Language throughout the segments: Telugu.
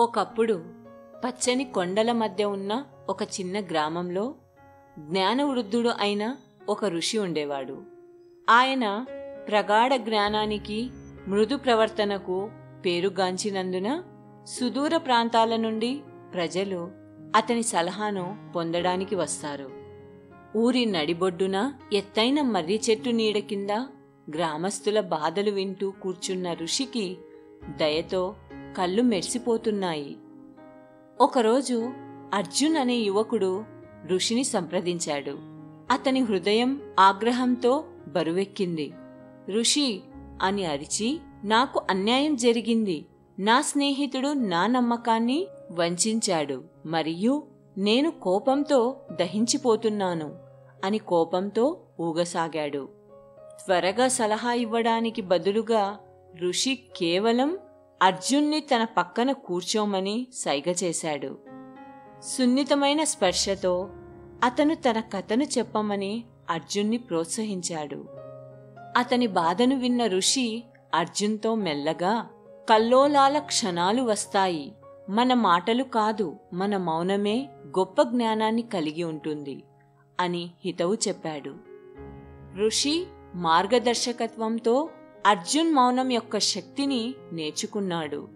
ఒకప్పుడు పచ్చని కొండల మధ్య ఉన్న ఒక చిన్న గ్రామంలో జ్ఞానవృద్ధుడు అయిన ఒక ఋషి ఉండేవాడు. ఆయన ప్రగాఢ జ్ఞానానికి, మృదు ప్రవర్తనకు పేరుగాంచినందున సుదూర ప్రాంతాల నుండి ప్రజలు అతని సలహాను పొందడానికి వస్తారు. ఊరి నడిబొడ్డున ఎత్తైన మర్రి చెట్టు నీడ కింద గ్రామస్తుల బాధలు వింటూ కూర్చున్న ఋషికి దయతో కళ్ళు మెరిసిపోతున్నాయి. ఒకరోజు అర్జున్ అనే యువకుడు ఋషిని సంప్రదించాడు. అతని హృదయం ఆగ్రహంతో బరువెక్కింది. ఋషి అని అరిచి, నాకు అన్యాయం జరిగింది. నా స్నేహితుడు నా నమ్మకాన్ని వంచాడు మరియు నేను కోపంతో దహించిపోతున్నాను అని కోపంతో ఊగసాగాడు. త్వరగా సలహా ఇవ్వడానికి బదులుగా ఋషి కేవలం అర్జున్ని తన పక్కన కూర్చోమని సైగ చేశాడు. సున్నితమైన స్పర్శతో అతను తన కథను చెప్పమని అర్జున్ని ప్రోత్సహించాడు. అతని బాధను విన్న ఋషి అర్జున్తో మెల్లగా, కల్లోలాల క్షణాలు వస్తాయి. మన మాటలు కాదు, మన మౌనమే గొప్ప జ్ఞానాన్ని కలిగి ఉంటుంది అని హితవు చెప్పాడు. ఋషి మార్గదర్శకత్వంతో అర్జున్ మౌనం యొక్క శక్తిని నేర్చుకున్నాడు.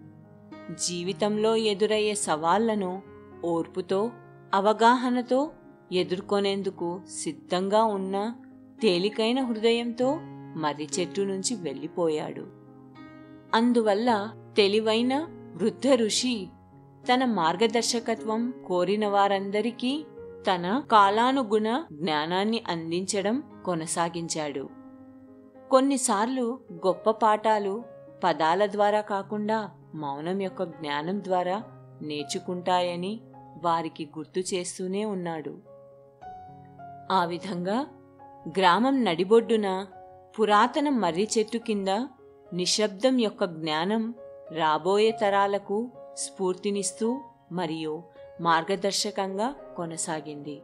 జీవితంలో ఎదురయ్యే సవాళ్లను ఓర్పుతో, అవగాహనతో ఎదుర్కొనేందుకు సిద్ధంగా ఉన్న తేలికైన హృదయంతో మర్రి చెట్టు నుంచి వెళ్ళిపోయాడు. అందువల్ల తెలివైన వృద్ధ ఋషి తన మార్గదర్శకత్వం కోరిన వారందరికీ తన కాలానుగుణ జ్ఞానాన్ని అందించడం కొనసాగించాడు. కొన్నిసార్లు గొప్ప పాఠాలు పదాల ద్వారా కాకుండా మౌనం యొక్క జ్ఞానం ద్వారా నేర్చుకుంటాయని వారికి గుర్తు చేస్తూనే ఉన్నాడు. ఆ విధంగా గ్రామం నడిబొడ్డున పురాతన మర్రి చెట్టు కింద నిశ్శబ్దం యొక్క జ్ఞానం రాబోయే తరాలకు స్ఫూర్తినిస్తూ మరియు మార్గదర్శకంగా కొనసాగింది.